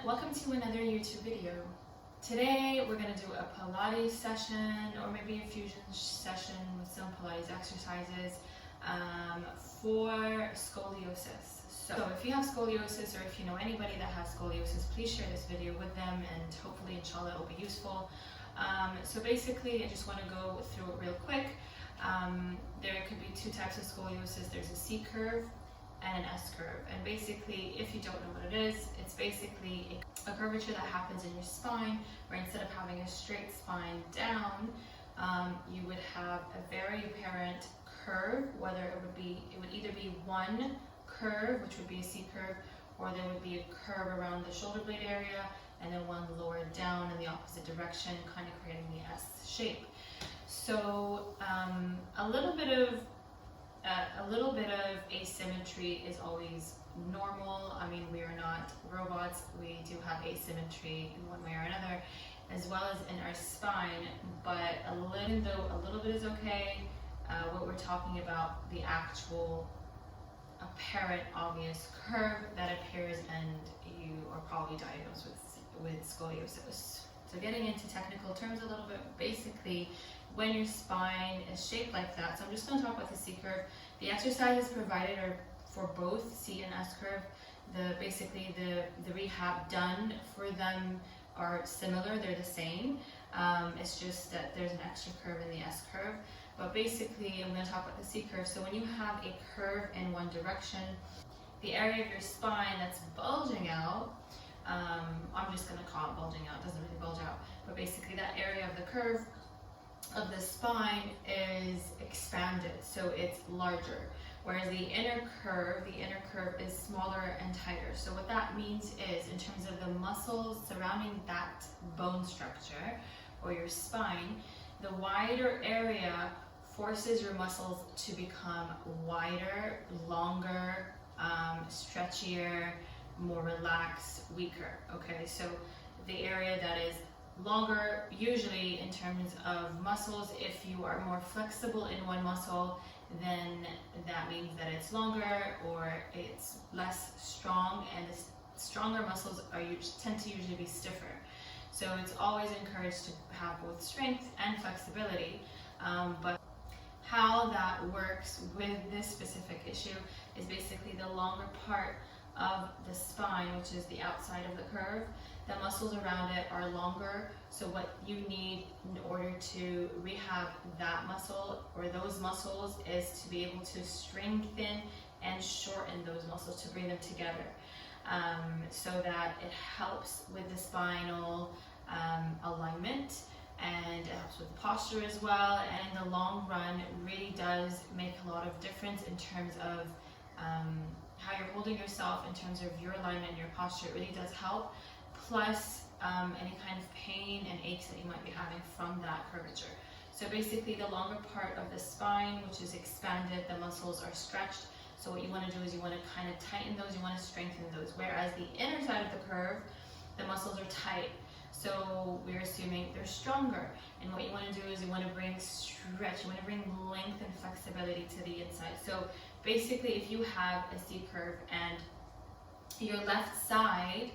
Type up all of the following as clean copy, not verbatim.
welcome to another YouTube video. Today we're going to do a Pilates session or maybe a fusion session with some Pilates exercises for scoliosis. So if you have scoliosis or if you know anybody that has scoliosis, please share this video with them and hopefully inshallah it will be useful. So basically I just want to go through it real quick. There could be two types of scoliosis. There's a C curve and an S curve, and basically if you don't know what it is, it's basically a curvature that happens in your spine where instead of having a straight spine down, you would have a very apparent curve, whether it would either be one curve, which would be a C curve, or there would be a curve around the shoulder blade area and then one lower down in the opposite direction, kind of creating the S shape. So a little bit of asymmetry is always normal. I mean, we are not robots. We do have asymmetry in one way or another, as well as in our spine. But even though a little bit is okay, what we're talking about, the actual apparent obvious curve that appears, and you are probably diagnosed with scoliosis. So getting into technical terms a little bit, basically when your spine is shaped like that, so I'm just going to talk about the C curve. The exercises provided are for both C and S curve. Basically the rehab done for them are similar, they're the same. It's just that there's an extra curve in the S curve. But basically I'm going to talk about the C curve. So when you have a curve in one direction, the area of your spine that's bulging out, I'm just going to call it bulging out, it doesn't really bulge out, but basically that area of the curve of the spine is expanded, so it's larger, whereas the inner curve is smaller and tighter. So what that means is, in terms of the muscles surrounding that bone structure or your spine, the wider area forces your muscles to become wider, longer, stretchier, more relaxed, weaker. Okay, so the area that is longer, usually in terms of muscles, if you are more flexible in one muscle, then that means that it's longer or it's less strong, and the stronger muscles tend to usually be stiffer. So it's always encouraged to have both strength and flexibility, but how that works with this specific issue is basically the longer part of the spine, which is the outside of the curve, the muscles around it are longer. So what you need in order to rehab that muscle or those muscles is to be able to strengthen and shorten those muscles, to bring them together, so that it helps with the spinal alignment, and it helps with the posture as well. And in the long run, really does make a lot of difference in terms of how you're holding yourself, in terms of your alignment and your posture. It really does help, plus any kind of pain and aches that you might be having from that curvature. So basically the longer part of the spine, which is expanded, the muscles are stretched. So what you want to do is you want to kind of tighten those, you want to strengthen those. Whereas the inner side of the curve, the muscles are tight. So we're assuming they're stronger. And what you want to do is you want to bring stretch, you want to bring length and flexibility to the inside. So basically if you have a C curve and your left side,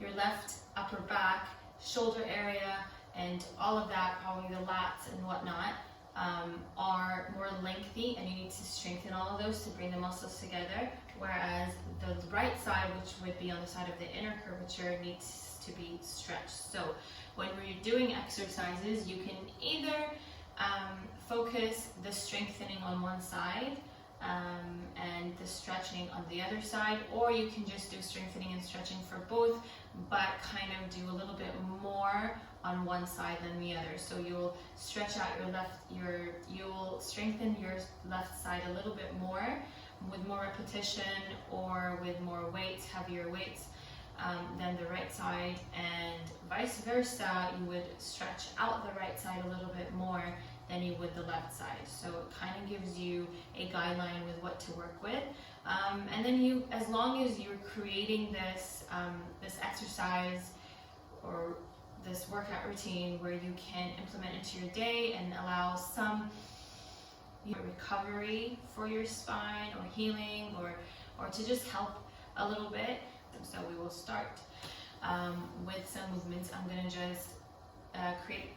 your left upper back, shoulder area, and all of that, probably the lats and whatnot, are more lengthy, and you need to strengthen all of those to bring the muscles together, whereas the right side, which would be on the side of the inner curvature, needs to be stretched. So when we're doing exercises, you can either focus the strengthening on one side and the stretching on the other side, or you can just do strengthening and stretching for both, but kind of do a little bit more on one side than the other. So you'll stretch out you'll strengthen your left side a little bit more with more repetition or with more weights, heavier weights, than the right side, and vice versa. You would stretch out the right side a little bit more than you would the left side. So it kind of gives you a guideline with what to work with. And then as long as you're creating this exercise or this workout routine where you can implement into your day and allow some recovery for your spine or healing or to just help a little bit. So we will start. with some movements. I'm gonna just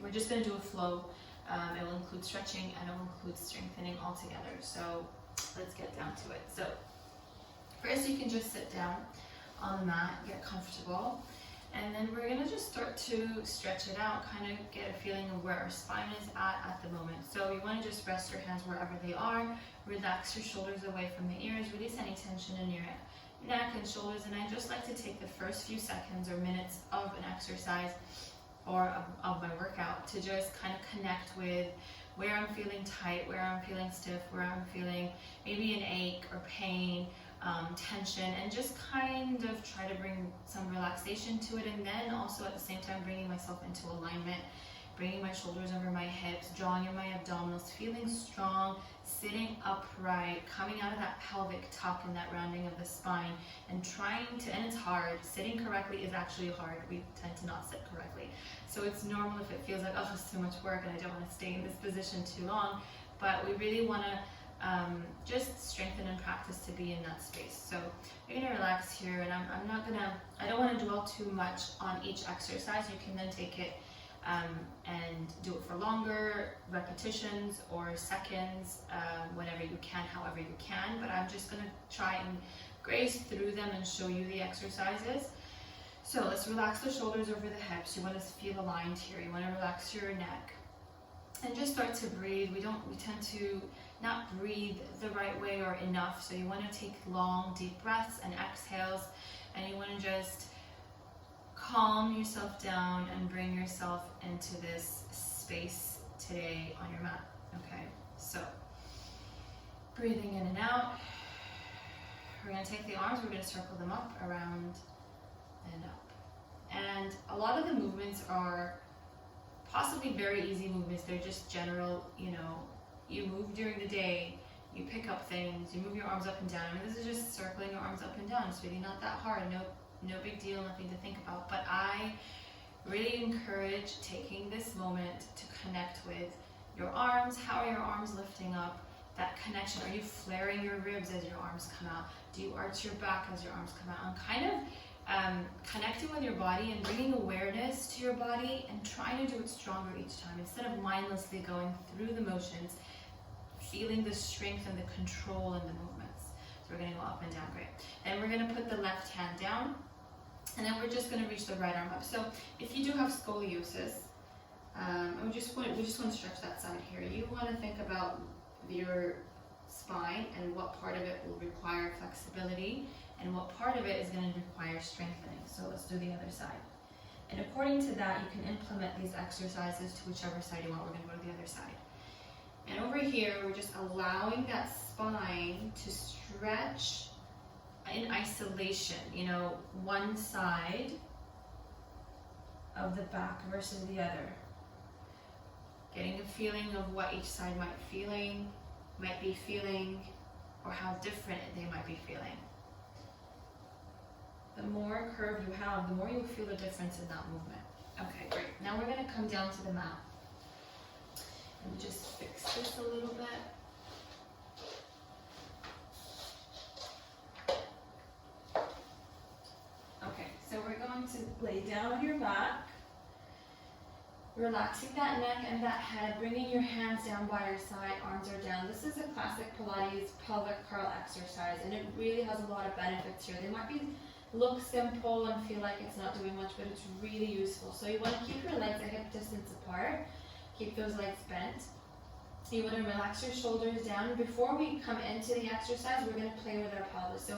we're just gonna do a flow. It will include stretching and it will include strengthening all together. So let's get down to it. So first you can just sit down on the mat, get comfortable, and then we're gonna just start to stretch it out, kind of get a feeling of where our spine is at the moment. So you wanna just rest your hands wherever they are, relax your shoulders away from the ears, release any tension in your neck and shoulders, and I just like to take the first few seconds or minutes of an exercise or of my workout to just kind of connect with where I'm feeling tight, where I'm feeling stiff, where I'm feeling maybe an ache or pain, tension, and just kind of try to bring some relaxation to it, and then also at the same time bringing myself into alignment, bringing my shoulders over my hips, drawing in my abdominals, feeling strong, sitting upright, coming out of that pelvic tuck and that rounding of the spine, and trying to, and it's hard, sitting correctly is actually hard. We tend to not sit correctly. So it's normal if it feels like, oh, it's too much work and I don't want to stay in this position too long, but we really want to just strengthen and practice to be in that space. So you're gonna relax here, and I don't want to dwell too much on each exercise. You can then take it and do it for longer repetitions or seconds, whenever you can, however you can, but I'm just gonna try and graze through them and show you the exercises. So let's relax the shoulders over the hips. You want to feel aligned here. You want to relax your neck and just start to breathe. We tend to not breathe the right way or enough, so you want to take long deep breaths and exhales, and you want to just calm yourself down and bring yourself into this space today on your mat. Okay, so breathing in and out. We're going to take the arms, we're going to circle them up, around and up. And a lot of the movements are possibly very easy movements. They're just general, you move during the day, you pick up things, you move your arms up and down. I mean, this is just circling your arms up and down. It's really not that hard. No big deal, nothing to think about. But I really encourage taking this moment to connect with your arms. How are your arms lifting up? That connection. Are you flaring your ribs as your arms come out? Do you arch your back as your arms come out? And kind of connecting with your body and bringing awareness to your body and trying to do it stronger each time instead of mindlessly going through the motions, feeling the strength and the control in the movements. So we're going to go up and down, great. And we're going to put the left hand down, and then we're just going to reach the right arm up. So if you do have scoliosis, we just want to stretch that side here. You want to think about your spine and what part of it will require flexibility and what part of it is going to require strengthening. So let's do the other side. And according to that, you can implement these exercises to whichever side you want. We're going to go to the other side. And over here, we're just allowing that spine to stretch in isolation, one side of the back versus the other. Getting a feeling of what each side might be feeling, or how different they might be feeling. The more curve you have, the more you'll feel the difference in that movement. Okay, great. Now we're going to come down to the mat. And just fix this a little bit. Okay, so we're going to lay down on your back, relaxing that neck and that head, bringing your hands down by your side, arms are down. This is a classic Pilates pelvic curl exercise, and it really has a lot of benefits here. They might look simple and feel like it's not doing much, but it's really useful. So you want to keep your legs a hip distance apart, keep those legs bent. You want to relax your shoulders down. Before we come into the exercise, we're going to play with our pelvis. So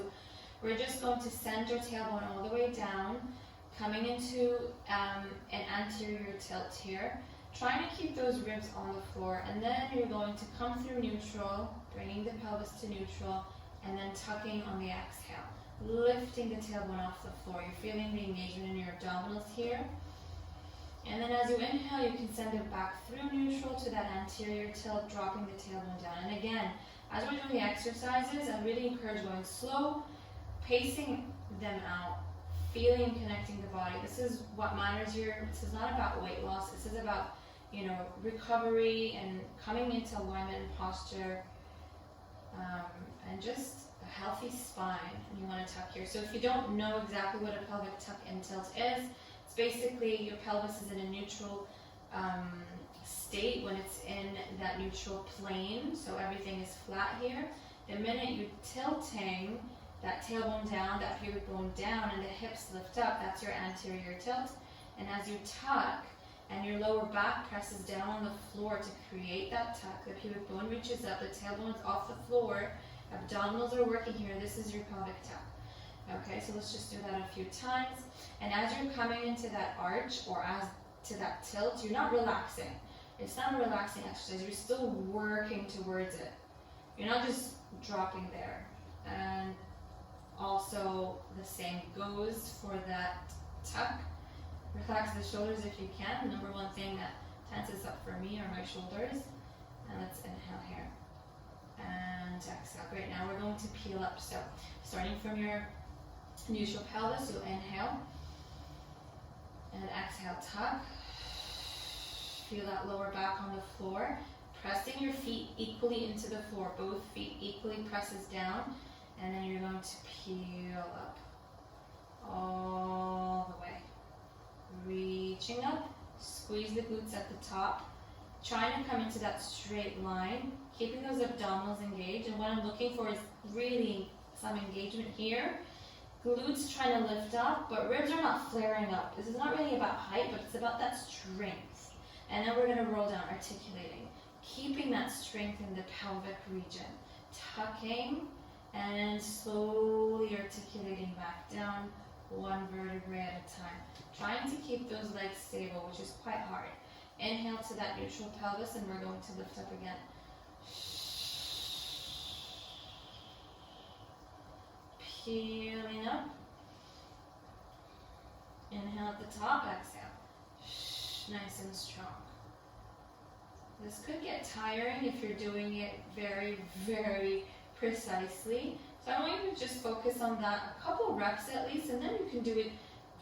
we're just going to send your tailbone all the way down, coming into an anterior tilt here, trying to keep those ribs on the floor, and then you're going to come through neutral, bringing the pelvis to neutral, and then tucking on the exhale, lifting the tailbone off the floor. You're feeling the engagement in your abdominals here. And then as you inhale, you can send it back through neutral to that anterior tilt, dropping the tailbone down. And again, as we're doing the exercises, I really encourage going slow, pacing them out, feeling and connecting the body. This is what matters here. This is not about weight loss. This is about, recovery and coming into alignment and posture, and just healthy spine, and you want to tuck here. So if you don't know exactly what a pelvic tuck and tilt is, it's basically your pelvis is in a neutral state when it's in that neutral plane, so everything is flat here. The minute you're tilting that tailbone down, that pubic bone down, and the hips lift up, that's your anterior tilt. And as you tuck, and your lower back presses down on the floor to create that tuck, the pubic bone reaches up, the tailbone is off the floor, abdominals are working here, this is your pelvic tuck. Okay, so let's just do that a few times. And as you're coming into that arch, or as to that tilt, you're not relaxing. It's not a relaxing exercise, you're still working towards it. You're not just dropping there. And also the same goes for that tuck. Relax the shoulders if you can. Number one thing that tenses up for me are my shoulders. And let's inhale here. And exhale. Great, now we're going to peel up. So starting from your neutral pelvis, you'll inhale. And exhale, tuck. Feel that lower back on the floor. Pressing your feet equally into the floor. Both feet equally presses down. And then you're going to peel up. All the way. Reaching up. Squeeze the glutes at the top. Trying to come into that straight line. Keeping those abdominals engaged. And what I'm looking for is really some engagement here. Glutes trying to lift up, but ribs are not flaring up. This is not really about height, but it's about that strength. And then we're going to roll down, articulating. Keeping that strength in the pelvic region. Tucking and slowly articulating back down, one vertebrae at a time. Trying to keep those legs stable, which is quite hard. Inhale to that neutral pelvis, and we're going to lift up again. Peeling up. Inhale at the top, exhale. Nice and strong. This could get tiring if you're doing it very, very precisely. So I want you to just focus on that a couple reps at least, and then you can do it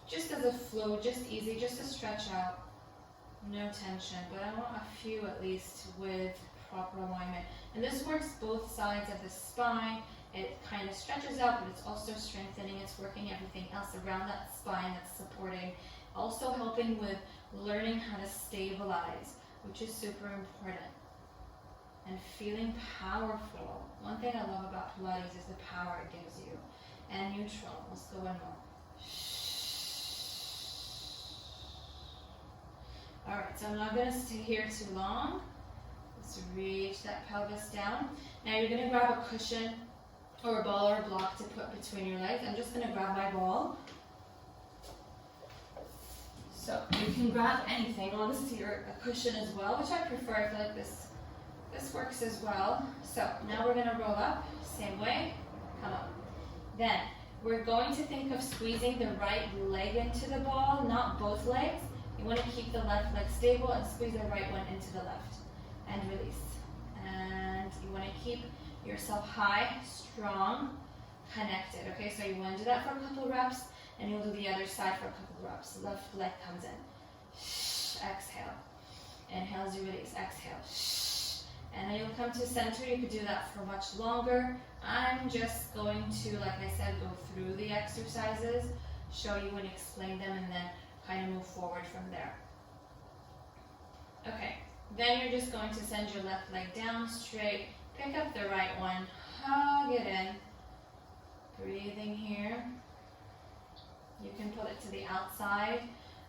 just as a flow, just easy, just to stretch out. No tension, but I want a few at least with proper alignment. And this works both sides of the spine. It kind of stretches out, but it's also strengthening. It's working everything else around that spine that's supporting. Also helping with learning how to stabilize, which is super important. And feeling powerful. One thing I love about Pilates is the power it gives you. And neutral. Let's go one more. Alright, so I'm not going to stay here too long. Let's reach that pelvis down. Now you're going to grab a cushion or a ball or a block to put between your legs. I'm just going to grab my ball. So you can grab anything, honestly, or a cushion as well, which I prefer. I feel like this works as well. So now we're going to roll up, same way, come up. Then we're going to think of squeezing the right leg into the ball, not both legs. You want to keep the left leg stable and squeeze the right one into the left. And release. And you want to keep yourself high, strong, connected. Okay, so you want to do that for a couple reps, and you'll do the other side for a couple reps. Left leg comes in. Exhale. Inhale as you release. Exhale. And then you'll come to center. You could do that for much longer. I'm just going to, like I said, go through the exercises, show you and explain them, and then kind of move forward from there. Okay, then you're just going to send your left leg down straight, pick up the right one, hug it in, breathing here. You can pull it to the outside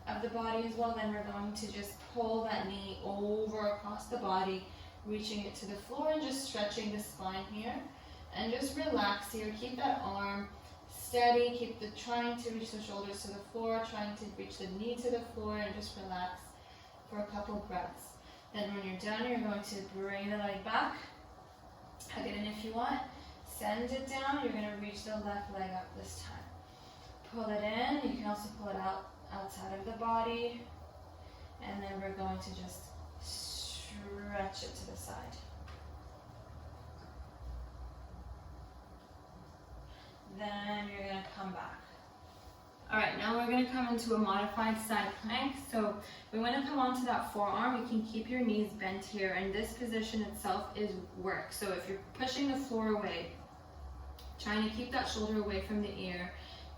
of the body as well. Then we're going to just pull that knee over across the body, reaching it to the floor and just stretching the spine here. And just relax here, keep that arm steady, trying to reach the shoulders to the floor, trying to reach the knee to the floor, and just relax for a couple of breaths. Then when you're done, you're going to bring the leg back, hug it in if you want, send it down. You're going to reach the left leg up this time. Pull it in. You can also pull it out outside of the body, and then we're going to just stretch it to the side. Then you're going to come back. Alright, now we're going to come into a modified side plank. So we want to come onto that forearm. You can keep your knees bent here, and this position itself is work. So if you're pushing the floor away, trying to keep that shoulder away from the ear,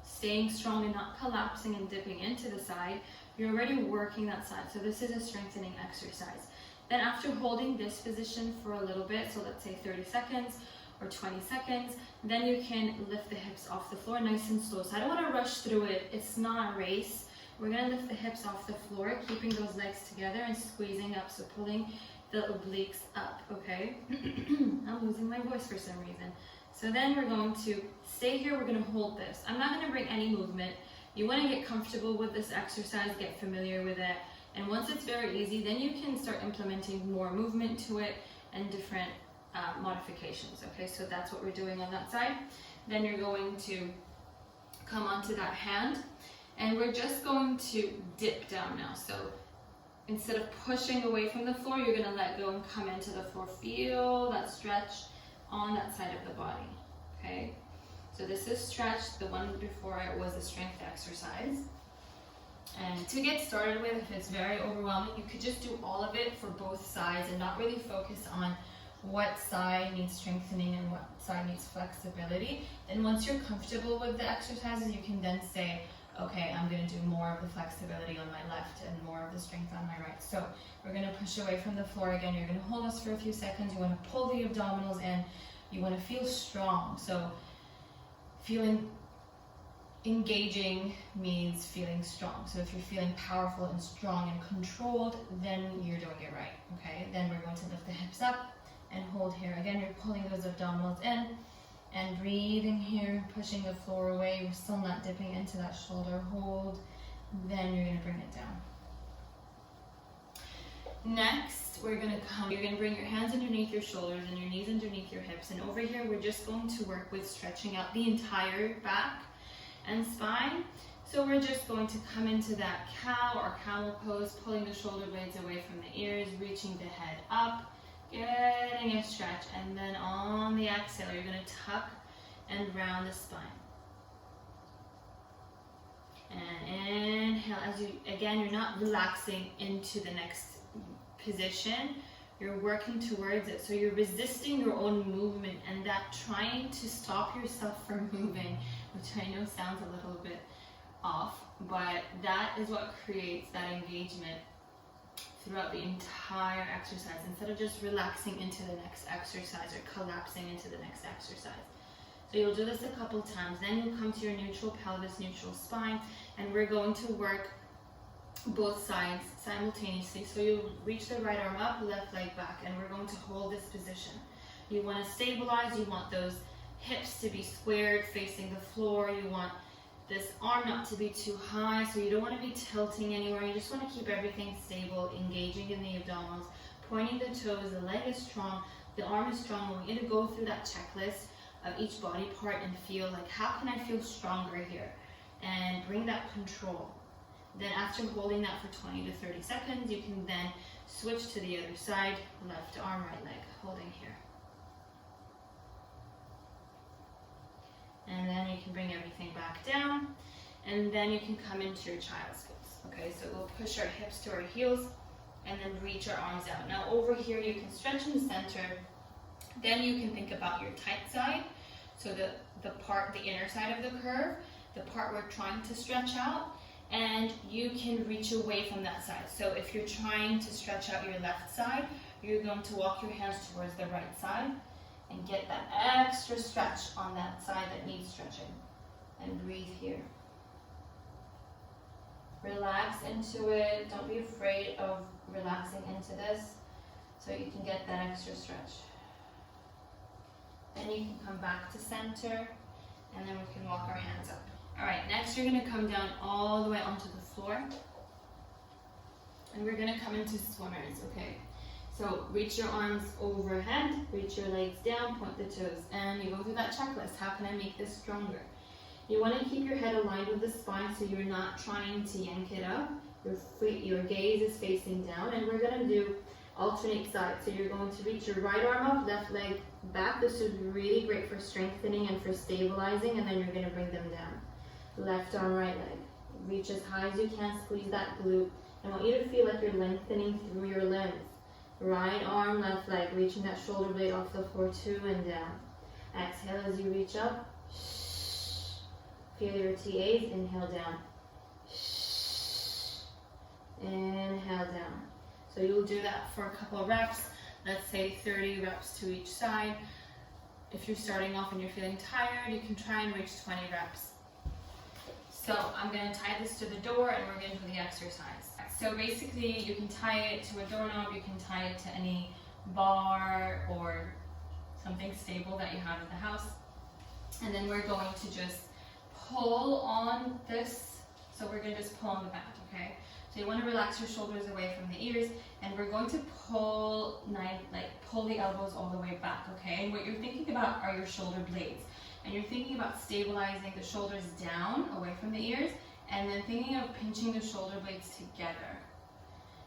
staying strong and not collapsing and dipping into the side. You're already working that side, so this is a strengthening exercise. Then after holding this position for a little bit, so let's say 30 seconds or 20 seconds, then you can lift the hips off the floor nice and slow. So I don't want to rush through it, it's not a race. We're going to lift the hips off the floor, keeping those legs together and squeezing up, so pulling the obliques up, okay? I'm losing my voice for some reason. So then we're going to stay here, we're going to hold this. I'm not going to bring any movement. You want to get comfortable with this exercise, get familiar with it, and once it's very easy, then you can start implementing more movement to it and different modifications, okay? So that's what we're doing on that side. Then you're going to come onto that hand, and we're just going to dip down now. So instead of pushing away from the floor, you're going to let go and come into the floor. Feel that stretch on that side of the body, okay? So this is stretch. The one before it was a strength exercise. And to get started with, if it's very overwhelming, you could just do all of it for both sides and not really focus on what side needs strengthening and what side needs flexibility. And once you're comfortable with the exercises, you can then say, okay, I'm going to do more of the flexibility on my left and more of the strength on my right. So we're going to push away from the floor again. You're going to hold this for a few seconds. You want to pull the abdominals in. You want to feel strong. So feeling engaging means feeling strong. So if you're feeling powerful and strong and controlled, then you're doing it right, okay? Then we're going to lift the hips up and hold here. Again, you're pulling those abdominals in and breathing here, pushing the floor away. We're still not dipping into that shoulder hold. Then you're going to bring it down. Next, we're going to you're going to bring your hands underneath your shoulders and your knees underneath your hips. And over here, we're just going to work with stretching out the entire back and spine. So we're just going to come into that cow or camel pose, pulling the shoulder blades away from the ears, reaching the head up, getting a stretch, and then on the exhale, you're going to tuck and round the spine. And inhale, as you, again, you're not relaxing into the next position, you're working towards it. So you're resisting your own movement, and that trying to stop yourself from moving, which I know sounds a little bit off, but that is what creates that engagement throughout the entire exercise, instead of just relaxing into the next exercise or collapsing into the next exercise. So you'll do this a couple times, then you'll come to your neutral pelvis, neutral spine, and we're going to work both sides simultaneously. So you'll reach the right arm up, left leg back, and we're going to hold this position. You want to stabilize, you want those hips to be squared facing the floor, you want this arm not to be too high, so you don't want to be tilting anywhere. You just want to keep everything stable, engaging in the abdominals, pointing the toes, the leg is strong, the arm is strong. We want you to go through that checklist of each body part and feel like, how can I feel stronger here? And bring that control. Then after holding that for 20 to 30 seconds, you can then switch to the other side, left arm, right leg, holding here. And then you can bring everything back down, and then you can come into your child's pose. Okay, so we'll push our hips to our heels and then reach our arms out. Now over here, you can stretch in the center. Then you can think about your tight side. So the inner side of the curve, the part we're trying to stretch out, and you can reach away from that side. So if you're trying to stretch out your left side, you're going to walk your hands towards the right side and get that extra stretch on that side that needs stretching. And breathe here. Relax into it. Don't be afraid of relaxing into this, so you can get that extra stretch. Then you can come back to center, and then we can walk our hands up. All right, next you're gonna come down all the way onto the floor, and we're gonna come into swimmers, okay? So reach your arms overhead, reach your legs down, point the toes, and you go through that checklist. How can I make this stronger? You want to keep your head aligned with the spine, so you're not trying to yank it up. Your gaze is facing down, and we're going to do alternate sides. So you're going to reach your right arm up, left leg back. This is really great for strengthening and for stabilizing, and then you're going to bring them down. Left arm, right leg. Reach as high as you can, squeeze that glute. I want you to feel like you're lengthening through your limbs. Right arm, left leg, reaching that shoulder blade off the floor, 2 and down. Exhale as you reach up, Feel your TAs, inhale down. Inhale down. So you'll do that for a couple of reps. Let's say 30 reps to each side. If you're starting off and you're feeling tired, you can try and reach 20 reps. So I'm going to tie this to the door and we're going to do the exercise. So basically you can tie it to a doorknob, you can tie it to any bar or something stable that you have in the house. And then we're going to just pull on this. So we're going to just pull on the band, okay? So you want to relax your shoulders away from the ears, and we're going to pull the elbows all the way back, okay? And what you're thinking about are your shoulder blades. And you're thinking about stabilizing the shoulders down away from the ears, and then thinking of pinching the shoulder blades together.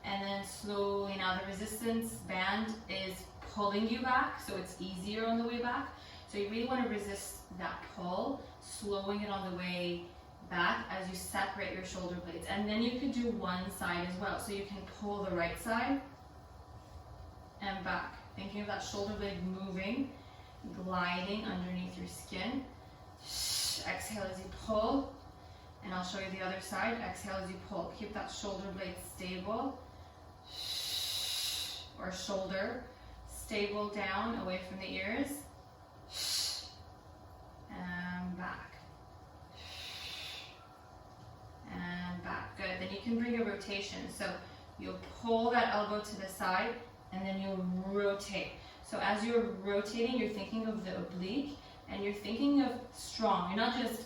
And then slowly, now the resistance band is pulling you back, so it's easier on the way back. So you really want to resist that pull, slowing it on the way back as you separate your shoulder blades. And then you could do one side as well. So you can pull the right side and back. Thinking of that shoulder blade moving, gliding underneath your skin. Exhale as you pull. And I'll show you the other side. Exhale as you pull. Keep that shoulder blade stable. Or shoulder stable down away from the ears. And back. And back. Good. Then you can bring a rotation. So you'll pull that elbow to the side and then you'll rotate. So as you're rotating, you're thinking of the oblique and you're thinking of strong. You're not just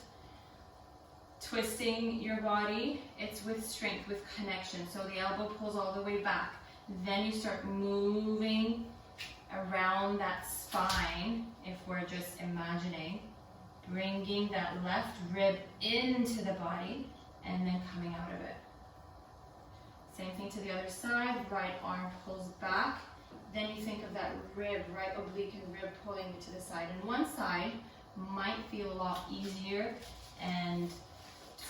twisting your body, it's with strength, with connection. So the elbow pulls all the way back. Then you start moving around that spine, if we're just imagining, bringing that left rib into the body and then coming out of it. Same thing to the other side, right arm pulls back. Then you think of that rib, right oblique and rib pulling you to the side. And one side might feel a lot easier and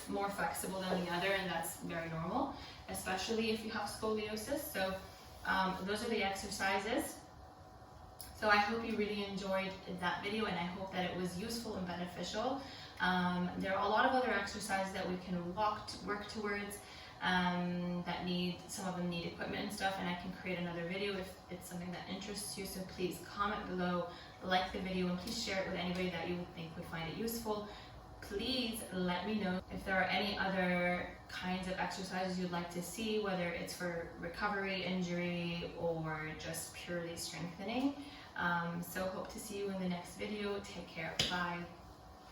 more flexible than the other, and that's very normal, especially if you have scoliosis. So those are the exercises. So I hope you really enjoyed that video, and I hope that it was useful and beneficial. There are a lot of other exercises that we can work towards that some of them need equipment and stuff, and I can create another video if it's something that interests you. So please comment below, like the video, and please share it with anybody that you would think would find it useful. Please let me know if there are any other kinds of exercises you'd like to see, whether it's for recovery, injury, or just purely strengthening. So hope to see you in the next video. Take care. Bye.